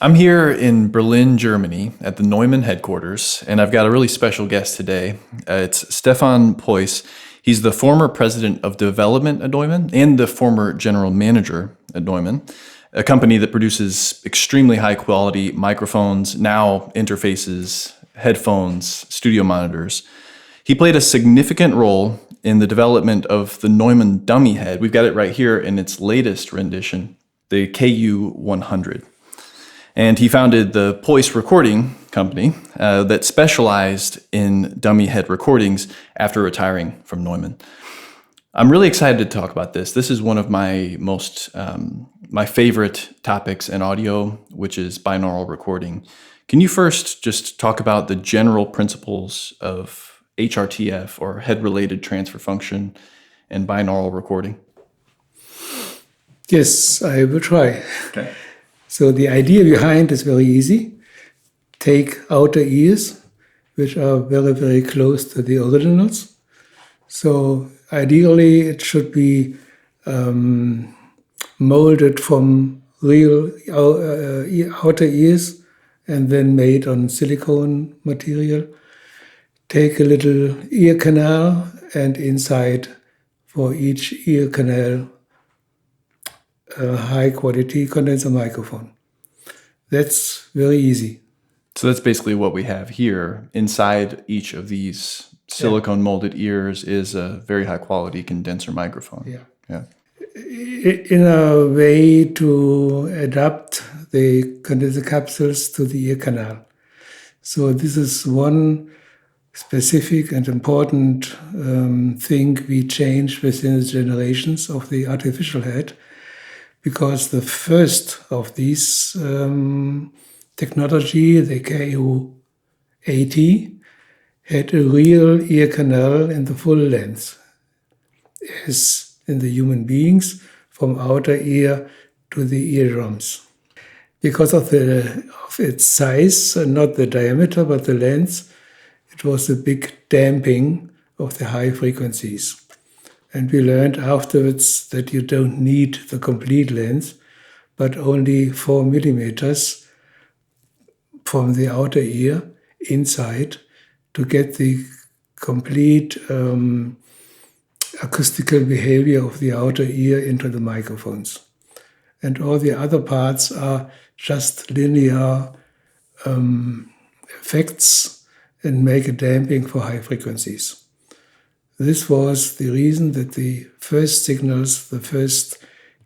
I'm here in Berlin, Germany at the Neumann headquarters, and I've got a really special guest today. It's Stephan Peus. He's the former president of development at Neumann and the former general manager at Neumann, a company that produces extremely high quality microphones, now interfaces, headphones, studio monitors. He played a significant role in the development of the Neumann dummy head. We've got it right here in its latest rendition, the KU100. And he founded the Peus Recording Company that specialized in dummy head recordings after retiring from Neumann. I'm really excited to talk about this. This is one of my my favorite topics in audio, which is binaural recording. Can you first just talk about the general principles of HRTF, or head-related transfer function, and binaural recording? Yes, I will try. Okay. So the idea behind is very easy. Take outer ears, which are very, very close to the originals. So ideally, it should be molded from real outer ears and then made on silicone material. Take a little ear canal, and inside for each ear canal a high-quality condenser microphone. That's very easy. So that's basically what we have here. Inside each of these silicone molded ears is a very high-quality condenser microphone. Yeah. In a way to adapt the condenser capsules to the ear canal. So this is one specific and important thing we changed within the generations of the artificial head, because the first of these technology, the KU80, had a real ear canal in the full length, as in the human beings, from outer ear to the eardrums. Because of its size, not the diameter, but the length, it was a big damping of the high frequencies. And we learned afterwards that you don't need the complete length, but only 4 millimeters from the outer ear inside to get the complete acoustical behavior of the outer ear into the microphones. And all the other parts are just linear effects and make a damping for high frequencies. This was the reason that the first signals, the first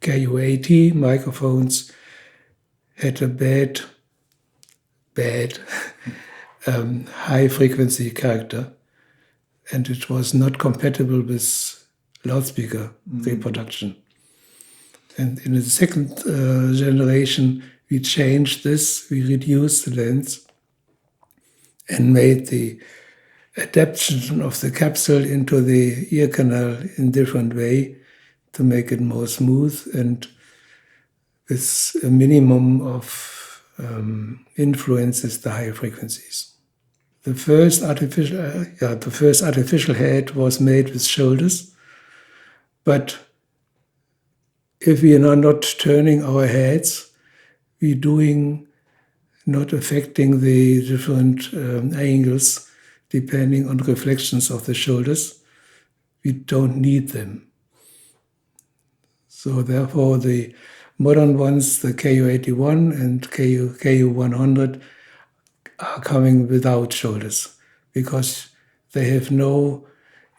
KU80 microphones, had a bad high frequency character, and it was not compatible with loudspeaker reproduction. And in the second generation, we changed this, we reduced the length and made the adaptation of the capsule into the ear canal in different way to make it more smooth and with a minimum of influences the higher frequencies. The first artificial head was made with shoulders, but if we are not turning our heads, we're not affecting the different angles depending on reflections of the shoulders. We don't need them. So therefore the modern ones, the KU81 and KU100, are coming without shoulders because they have no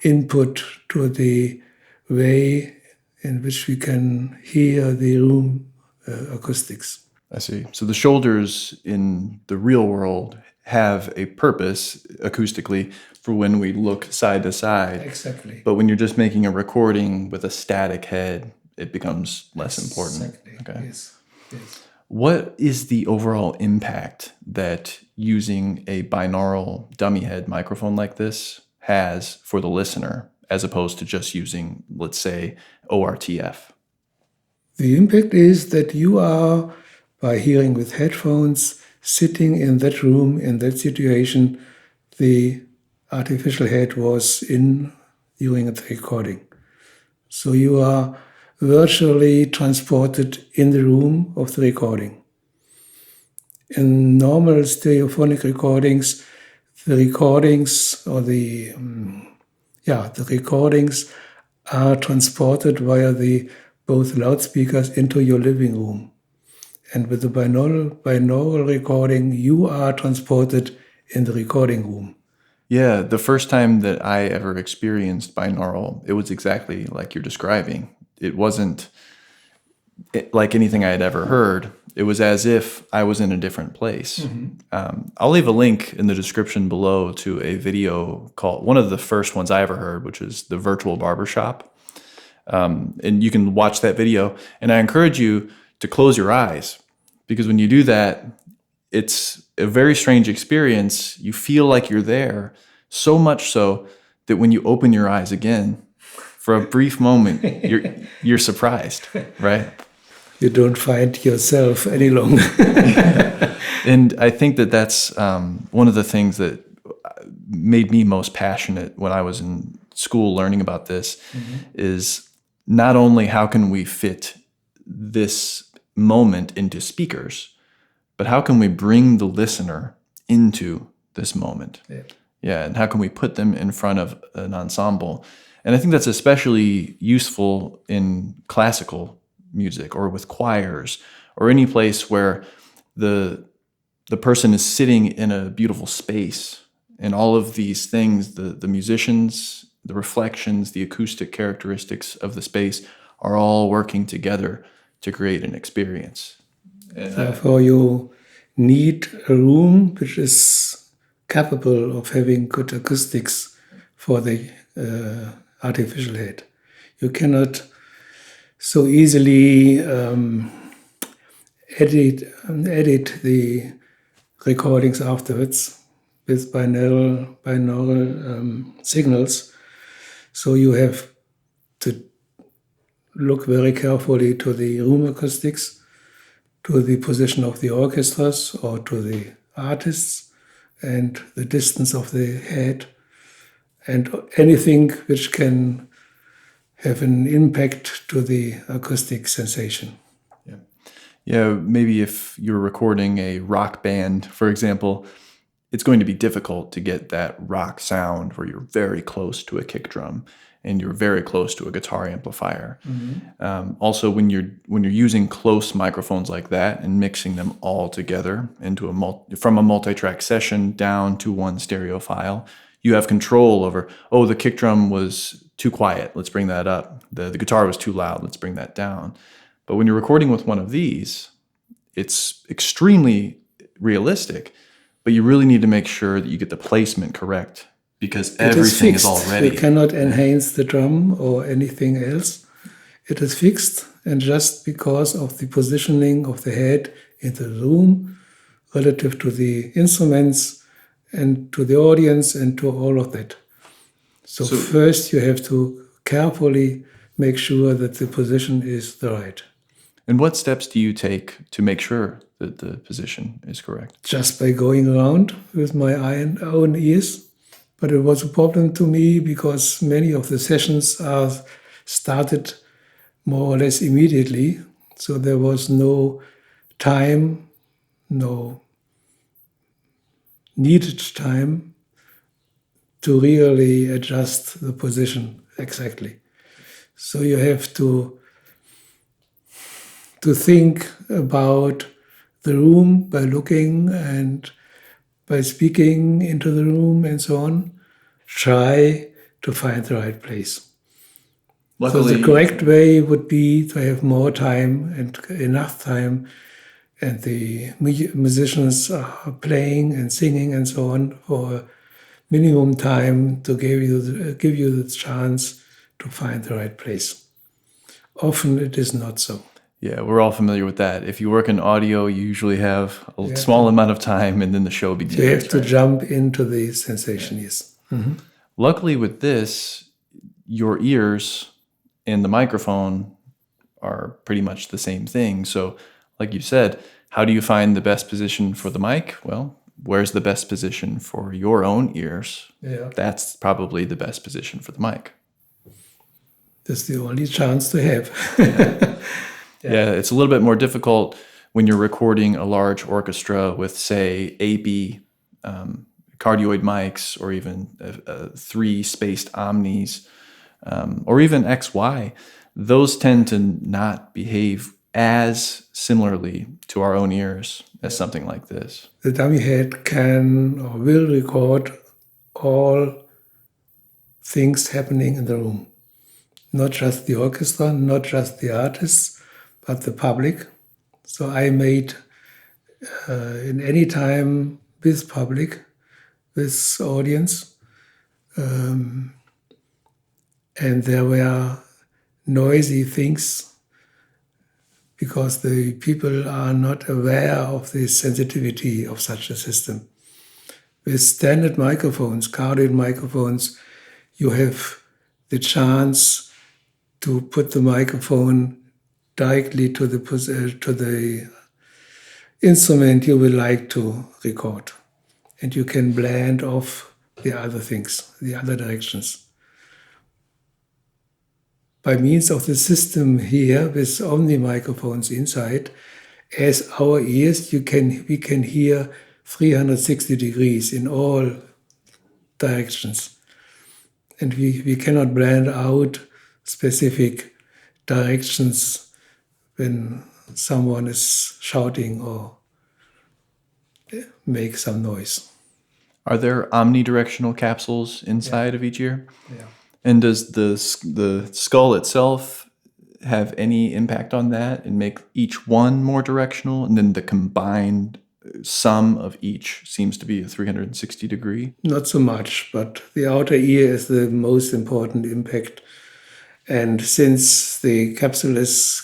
input to the way in which we can hear the room acoustics. I see. So the shoulders in the real world have a purpose acoustically for when we look side to side. Exactly. But when you're just making a recording with a static head, it becomes less important. Exactly. Okay. Yes. What is the overall impact that using a binaural dummy head microphone like this has for the listener, as opposed to just using, let's say, ORTF? The impact is that you are, by hearing with headphones, sitting in that room, in that situation, the artificial head was in during the recording. So you are virtually transported in the room of the recording. In normal stereophonic recordings, the recordings or the recordings are transported via the both loudspeakers into your living room. And with the binaural recording, you are transported in the recording room. Yeah, the first time that I ever experienced binaural, it was exactly like you're describing. It wasn't like anything I had ever heard. It was as if I was in a different place. I'll leave a link in the description below to a video called, one of the first ones I ever heard, which is the Virtual Barbershop. And you can watch that video. And I encourage you to close your eyes, because when you do that, it's a very strange experience. You feel like you're there, so much so that when you open your eyes again, for a brief moment, you're surprised, right? You don't find yourself any longer. And I think that that's one of the things that made me most passionate when I was in school learning about this, is not only how can we fit this moment into speakers, but how can we bring the listener into this moment? Yeah, and how can we put them in front of an ensemble? And I think that's especially useful in classical music or with choirs or any place where the person is sitting in a beautiful space, and all of these things, the musicians, the reflections, the acoustic characteristics of the space are all working together to create an experience. Therefore, you need a room which is capable of having good acoustics for the artificial head. You cannot so easily edit the recordings afterwards with binaural signals. So you have to look very carefully to the room acoustics, to the position of the orchestras or to the artists, and the distance of the head, and anything which can have an impact to the acoustic sensation. Yeah, maybe if you're recording a rock band, for example, it's going to be difficult to get that rock sound where you're very close to a kick drum and you're very close to a guitar amplifier. Also, when you're using close microphones like that and mixing them all together into from a multi-track session down to one stereo file, you have control over, oh, the kick drum was too quiet, let's bring that up. The guitar was too loud, let's bring that down. But when you're recording with one of these, it's extremely realistic, but you really need to make sure that you get the placement correct, because everything is already. You cannot enhance the drum or anything else. It is fixed, and just because of the positioning of the head in the room relative to the instruments and to the audience and to all of that. So first you have to carefully make sure that the position is the right. And what steps do you take to make sure that the position is correct? Just by going around with my own ears. But it was a problem to me because many of the sessions are started more or less immediately. So there was no time, no needed time to really adjust the position exactly. So you have to think about the room by looking and by speaking into the room and so on. Try to find the right place. Luckily, so the correct way would be to have more time and enough time, and the musicians are playing and singing and so on for minimum time to give you the chance to find the right place. Often it is not so. Yeah, we're all familiar with that. If you work in audio, you usually have a small amount of time and then the show begins. You have to jump into the sensation, yes. Mm-hmm. Luckily with this, your ears and the microphone are pretty much the same thing. So like you said, how do you find the best position for the mic? Well, where's the best position for your own ears? Yeah. That's probably the best position for the mic. That's the only chance to have. Yeah, it's a little bit more difficult when you're recording a large orchestra with, say, AB cardioid mics, or even 3 spaced omnis, or even XY, those tend to not behave as similarly to our own ears as something like this. The dummy head can or will record all things happening in the room. Not just the orchestra, not just the artists, but the public. So I made in any time with public, with audience, and there were noisy things because the people are not aware of the sensitivity of such a system. With standard microphones, cardioid microphones, you have the chance to put the microphone directly to the instrument you would like to record. And you can blend off the other things, the other directions. By means of the system here with omni microphones inside, as our ears, we can hear 360 degrees in all directions. And we cannot blend out specific directions when someone is shouting or make some noise. Are there omnidirectional capsules inside of each ear? Yeah. And does the skull itself have any impact on that and make each one more directional? And then the combined sum of each seems to be a 360 degree? Not so much, but the outer ear is the most important impact. And since the capsule is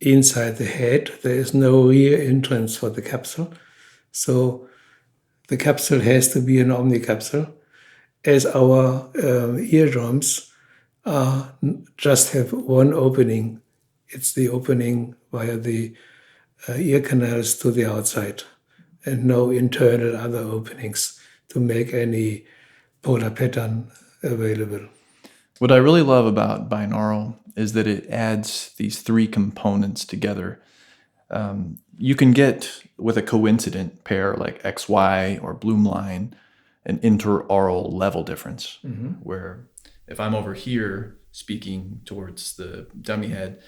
inside the head, there is no rear entrance for the capsule. So the capsule has to be an omnicapsule, as our eardrums just have one opening. It's the opening via the ear canals to the outside, and no internal other openings to make any polar pattern available. What I really love about binaural is that it adds these 3 components together. You can get, with a coincident pair like XY or Bloomline, an interaural level difference, where if I'm over here speaking towards the dummy head,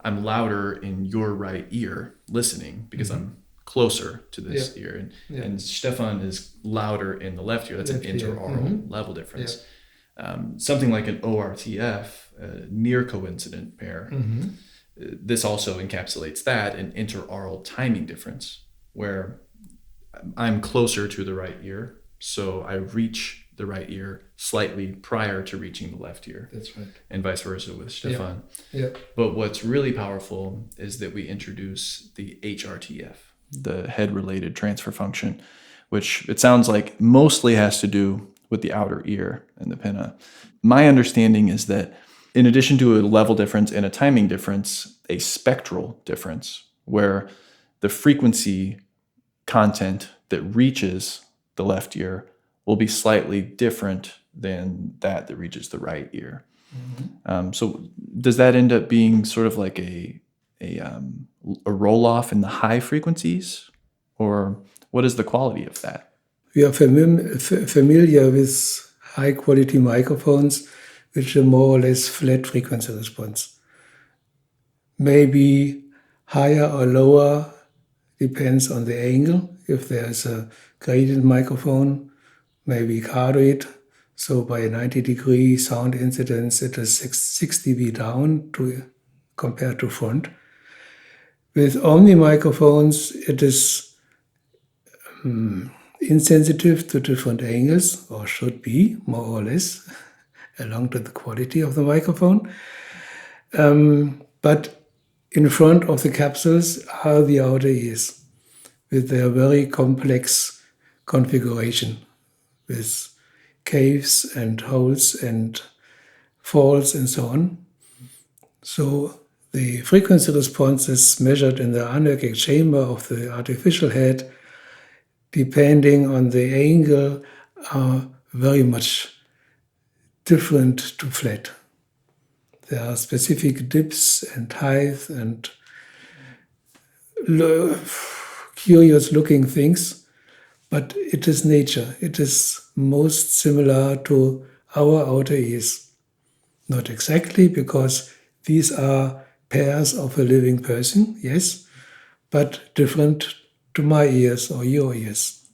I'm louder in your right ear listening because I'm closer to this ear. And Stephan is louder in the left ear. That's an interaural level difference. Something like an ORTF, a near coincident pair, this also encapsulates that, an interaural timing difference, where I'm closer to the right ear, so I reach the right ear slightly prior to reaching the left ear. That's right. And vice versa with Stephan. Yeah. But what's really powerful is that we introduce the HRTF, the head-related transfer function, which it sounds like mostly has to do with the outer ear and the pinna. My understanding is that in addition to a level difference and a timing difference, a spectral difference, where the frequency content that reaches the left ear will be slightly different than that reaches the right ear. So does that end up being sort of like a roll-off in the high frequencies? Or what is the quality of that? We are familiar with high-quality microphones, which are more or less flat frequency response. Maybe higher or lower depends on the angle. If there's a gradient microphone, maybe cardioid, so by a 90-degree sound incidence, it is 6 dB down compared to front. With omni microphones, it is insensitive to different angles, or should be, more or less, along to the quality of the microphone. But in front of the capsules are the outer ears, with their very complex configuration, with caves and holes and falls and so on. So the frequency response is measured in the anechoic chamber of the artificial head, depending on the angle, are very much different to flat. There are specific dips and height and curious looking things, but it is nature. It is most similar to our outer ears. Not exactly, because these are pairs of a living person, yes, but different to my ears or your ears.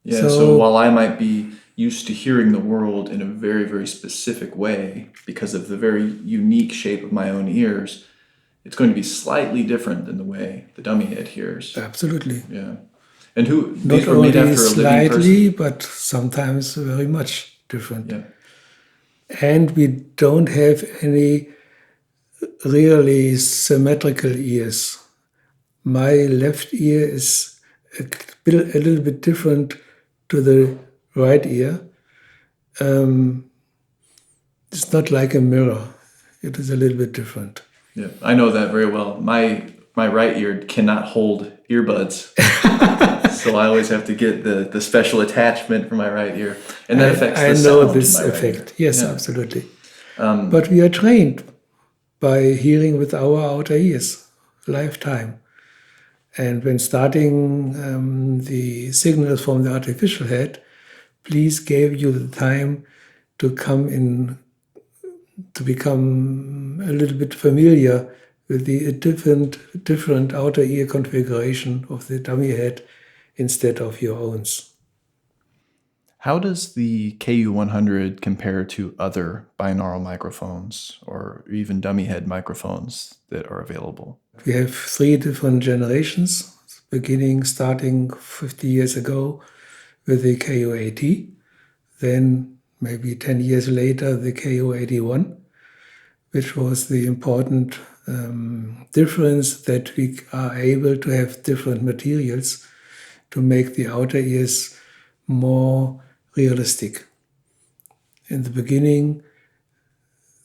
Yeah, so So while I might be used to hearing the world in a very, very specific way because of the very unique shape of my own ears, it's going to be slightly different than the way the dummy head hears. absolutely. Yeah. And these Not were made only after a living slightly, person? but sometimes very much different. Yeah. And we don't have any really symmetrical ears. My left ear is a little bit different to the right ear. It's not like a mirror. It is a little bit different. Yeah, I know that very well. My right ear cannot hold earbuds. So I always have to get the special attachment for my right ear. And that affects I the know sound this in my right ear. effect. Yes, Yeah. absolutely. But we are trained by hearing with our outer ears, lifetime. And when starting the signals from the artificial head, please give you the time to become a little bit familiar with the different outer ear configuration of the dummy head instead of your own. How does the KU100 compare to other binaural microphones or even dummy head microphones that are available? We have 3 different generations, starting 50 years ago with the KU80, then maybe 10 years later the KU81, which was the important difference that we are able to have different materials to make the outer ears more realistic. In the beginning,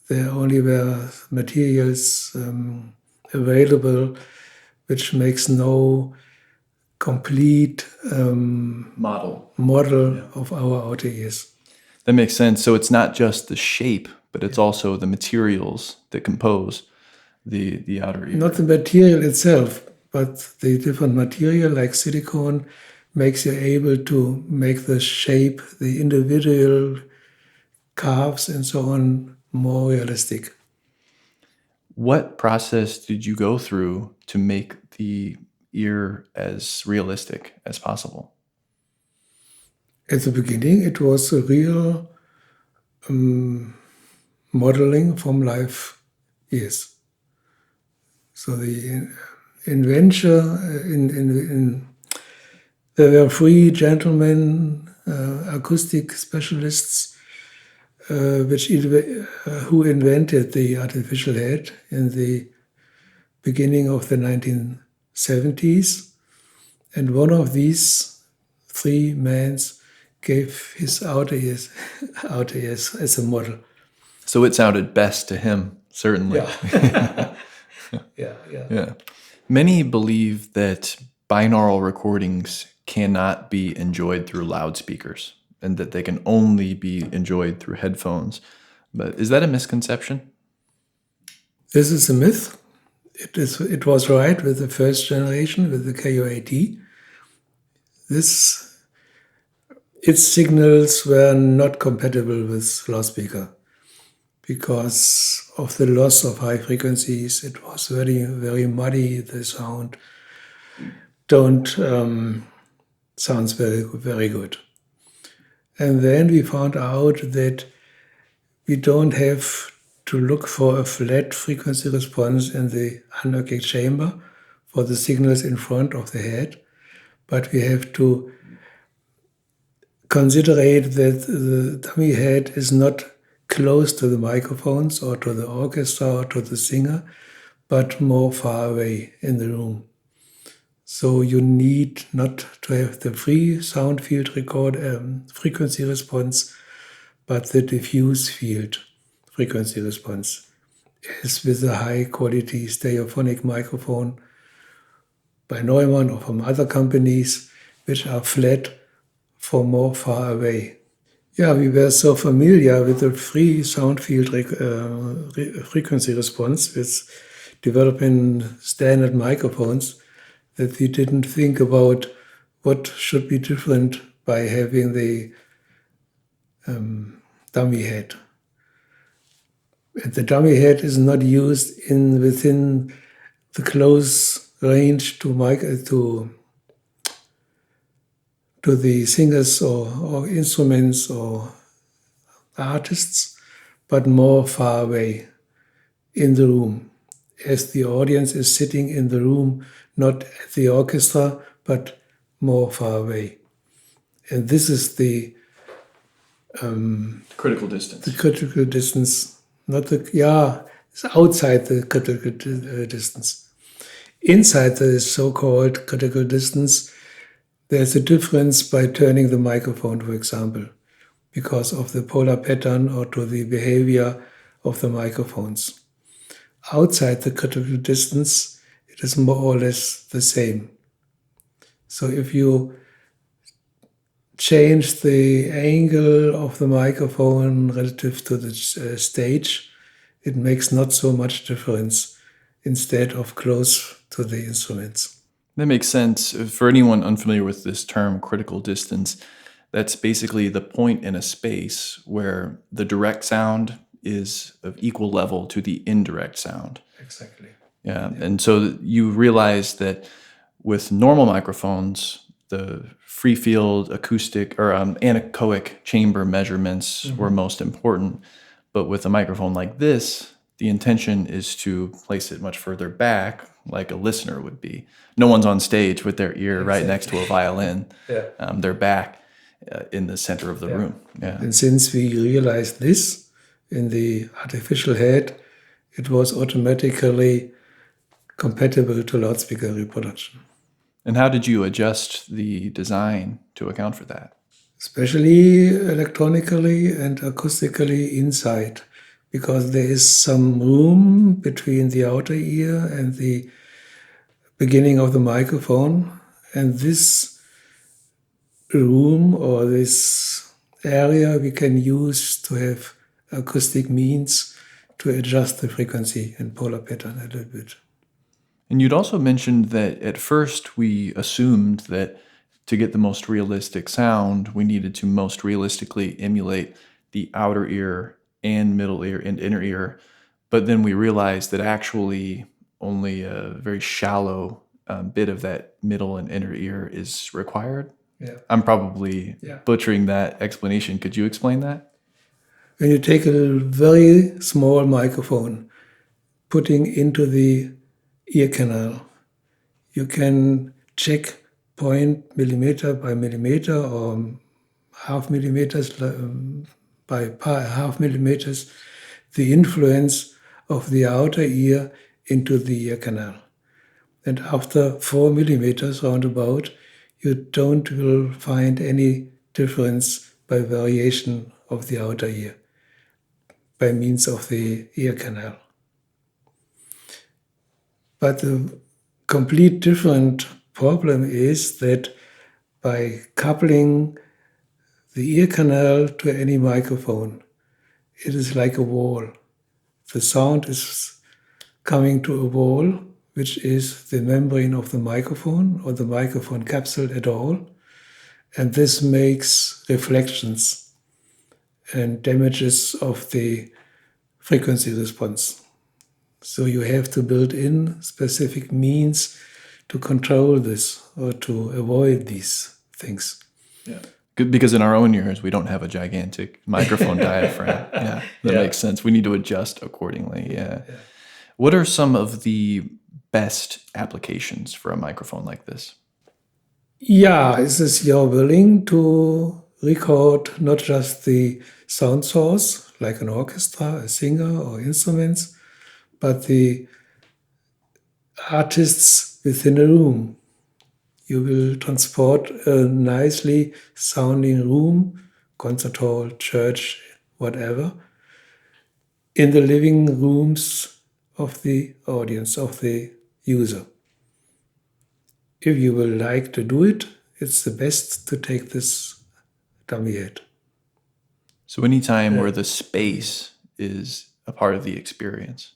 there only were materials available which makes no complete Model. model of our outer ears. That makes sense. So it's not just the shape, but it's also the materials that compose the outer ear. Not the material itself, but the different material like silicone makes you able to make the shape, the individual curves and so on more realistic. What process did you go through to make the ear as realistic as possible? At the beginning, it was a real modeling from live ears. So the invention, there were 3 gentlemen, acoustic specialists, who invented the artificial head in the beginning of the 1970s. And one of these 3 men gave his outer ears as a model. So it sounded best to him, certainly. Yeah. Yeah. Yeah. Many believe that binaural recordings cannot be enjoyed through loudspeakers and that they can only be enjoyed through headphones. But is that a misconception? This is a myth. It was right with the first generation, with the KU80. Its signals were not compatible with loudspeaker because of the loss of high frequencies. It was very, very muddy. The sound sounds very, very good. And then we found out that we don't have to look for a flat frequency response in the anechoic chamber for the signals in front of the head, but we have to consider that the dummy head is not close to the microphones or to the orchestra or to the singer, but more far away in the room. So you need not to have the free sound field frequency response, but the diffuse field frequency response, as with a high quality stereophonic microphone by Neumann or from other companies, which are flat for more far away. Yeah, we were so familiar with the free sound field frequency response with developing standard microphones that we didn't think about what should be different by having the dummy head. And the dummy head is not used within the close range to the singers or instruments or artists, but more far away in the room, as the audience is sitting in the room, not at the orchestra, but more far away. And this is the Critical distance. the critical distance, it's outside the critical distance. Inside the so-called critical distance, there's a difference by turning the microphone, for example, because of the polar pattern or to the behavior of the microphones. Outside the critical distance, it is more or less the same. So if you change the angle of the microphone relative to the stage, it makes not so much difference instead of close to the instruments. That makes sense. For anyone unfamiliar with this term, critical distance, that's basically the point in a space where the direct sound is of equal level to the indirect sound. Exactly. Yeah. And so you realize that with normal microphones, the free field acoustic or anechoic chamber measurements were most important. But with a microphone like this, the intention is to place it much further back, like a listener would be. No one's on stage with their ear right next to a violin. They're back in the center of the room. Yeah. And since we realized this in the artificial head, it was automatically compatible to loudspeaker reproduction. And how did you adjust the design to account for that? Especially electronically and acoustically inside, because there is some room between the outer ear and the beginning of the microphone. And this room or this area we can use to have acoustic means to adjust the frequency and polar pattern a little bit. And you'd also mentioned that at first we assumed that to get the most realistic sound, we needed to most realistically emulate the outer ear and middle ear and inner ear. But then we realized that actually only a very shallow bit of that middle and inner ear is required. Yeah. I'm probably butchering that explanation. Could you explain that? When you take a very small microphone, putting into the ear canal, you can check point millimeter by millimeter or half millimeters by half millimeters the influence of the outer ear into the ear canal. And after 4 millimeters roundabout, you will find any difference by variation of the outer ear by means of the ear canal. But the complete different problem is that by coupling the ear canal to any microphone, it is like a wall. The sound is coming to a wall, which is the membrane of the microphone or the microphone capsule at all. And this makes reflections and damages of the frequency response. So you have to build in specific means to control this or to avoid these things. Yeah. Good, because in our own ears, we don't have a gigantic microphone diaphragm. Yeah, that makes sense. We need to adjust accordingly. Yeah. What are some of the best applications for a microphone like this? Yeah, is this you're willing to record not just the sound source, like an orchestra, a singer, or instruments, but the artists within a room. You will transport a nicely sounding room, concert hall, church, whatever, in the living rooms of the audience, of the user. If you will like to do it, it's the best to take this dummy head. So anytime where the space is a part of the experience,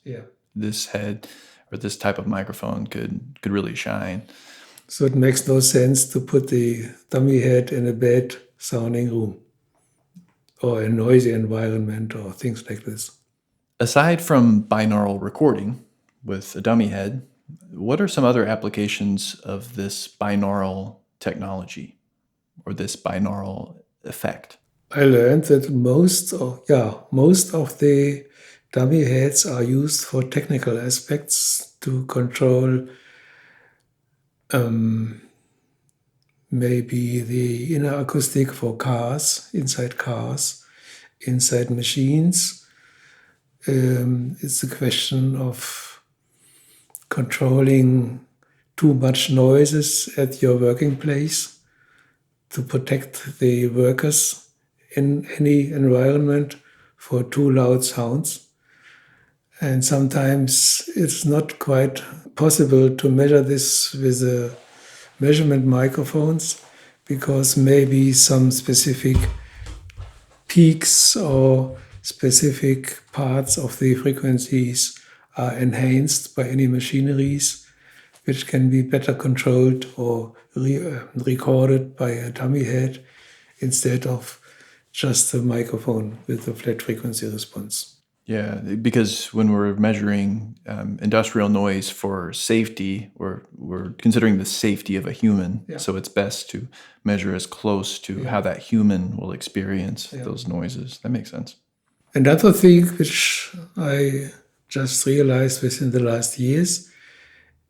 this head or this type of microphone could really shine. So it makes no sense to put the dummy head in a bad sounding room or a noisy environment or things like this. Aside from binaural recording with a dummy head, what are some other applications of this binaural technology or this binaural effect? I learned that most of the dummy heads are used for technical aspects to control maybe the inner acoustic for cars, inside machines. It's a question of controlling too much noises at your working place to protect the workers in any environment for too loud sounds. And sometimes it's not quite possible to measure this with measurement microphones because maybe some specific peaks or specific parts of the frequencies are enhanced by any machineries which can be better controlled or recorded by a dummy head instead of just a microphone with a flat frequency response. Yeah, because when we're measuring industrial noise for safety, we're considering the safety of a human. Yeah. So it's best to measure as close to how that human will experience those noises. That makes sense. Another thing which I just realized within the last years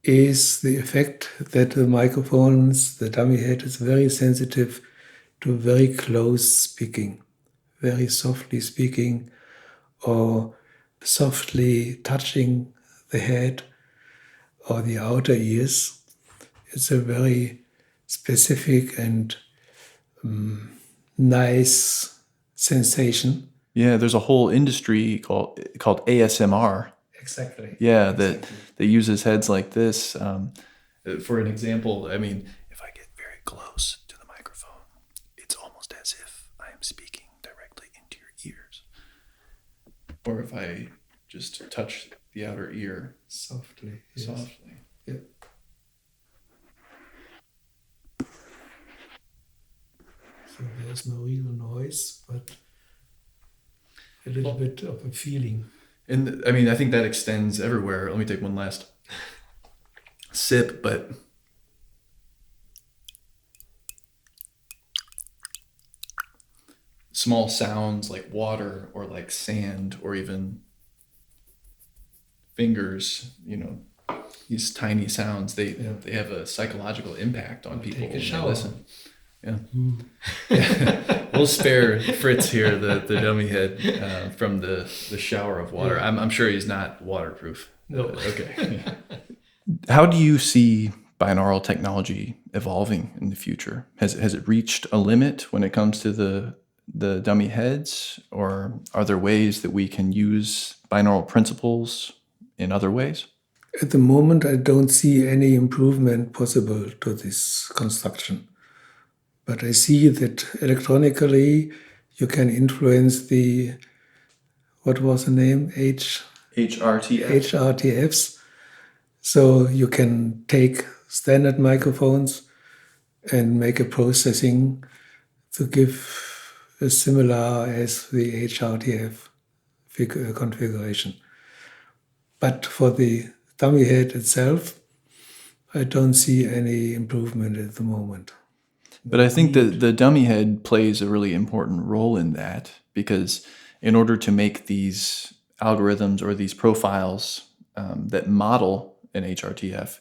is the effect that the microphones, the dummy head, is very sensitive to very close speaking, very softly speaking, or softly touching the head or the outer ears. It's a very specific and nice sensation. Yeah, there's a whole industry called ASMR. Exactly. Yeah, that uses heads like this. For an example, I mean, if I get very close to the microphone, it's almost as if I am speaking directly into your ears. Or if I just touch the outer ear Softly. softly. Yeah. So there's no real noise, but a little bit of a feeling. And I mean, I think that extends everywhere. Let me take one last sip, but small sounds like water or like sand or even fingers, these tiny sounds, they have a psychological impact on people Take a when shower. they listen. Yeah. We'll spare Fritz here, the dummy head, from the shower of water. I'm sure he's not waterproof. No. Okay. How do you see binaural technology evolving in the future? Has it reached a limit when it comes to the dummy heads, or are there ways that we can use binaural principles in other ways? At the moment, I don't see any improvement possible to this construction. But I see that electronically you can influence the, what was the name? HRTFs. So you can take standard microphones and make a processing to give a similar as the HRTF configuration. But for the dummy head itself, I don't see any improvement at the moment. But I think that the dummy head plays a really important role in that, because in order to make these algorithms or these profiles that model an HRTF,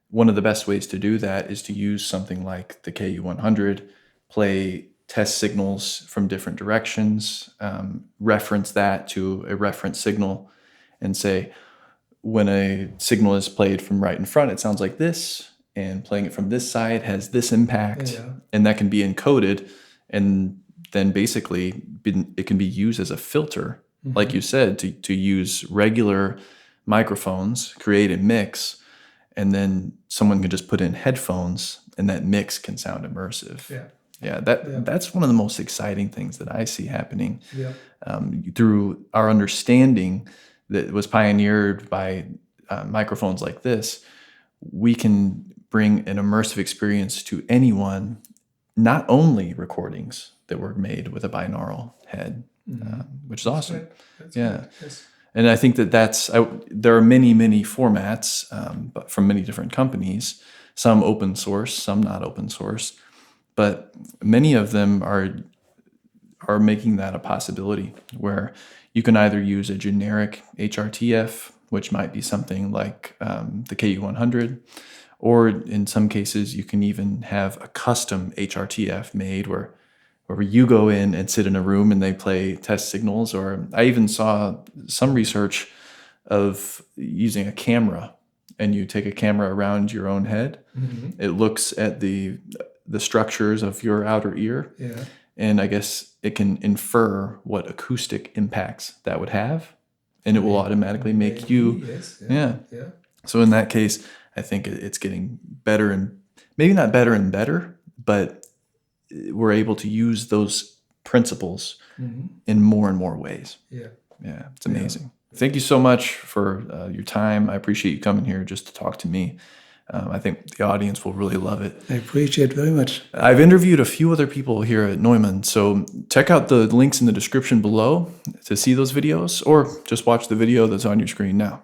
one of the best ways to do that is to use something like the KU100, play test signals from different directions, reference that to a reference signal, and say, when a signal is played from right in front, it sounds like this, and playing it from this side has this impact, and that can be encoded, and then basically it can be used as a filter, like you said, to use regular microphones, create a mix, and then someone can just put in headphones, and that mix can sound immersive. That's one of the most exciting things that I see happening through our understanding that was pioneered by microphones like this, we can bring an immersive experience to anyone, not only recordings that were made with a binaural head, which is awesome. Right. That's Yeah. right. Yes. And I think that there are many, many formats, but from many different companies, some open source, some not open source, but many of them are making that a possibility, where you can either use a generic HRTF, which might be something like the KU100, or in some cases you can even have a custom HRTF made where you go in and sit in a room and they play test signals. Or I even saw some research of using a camera, and you take a camera around your own head. It looks at the structures of your outer ear, Yeah. and I guess it can infer what acoustic impacts that would have, and it will automatically make you. Yes. Yeah. Yeah. So in that case, I think it's getting better, and maybe not better and better, but we're able to use those principles in more and more ways. Yeah. Yeah, it's amazing. Thank you so much for your time. I appreciate you coming here just to talk to me. I think the audience will really love it. I appreciate very much. I've interviewed a few other people here at Neumann, so check out the links in the description below to see those videos, or just watch the video that's on your screen now.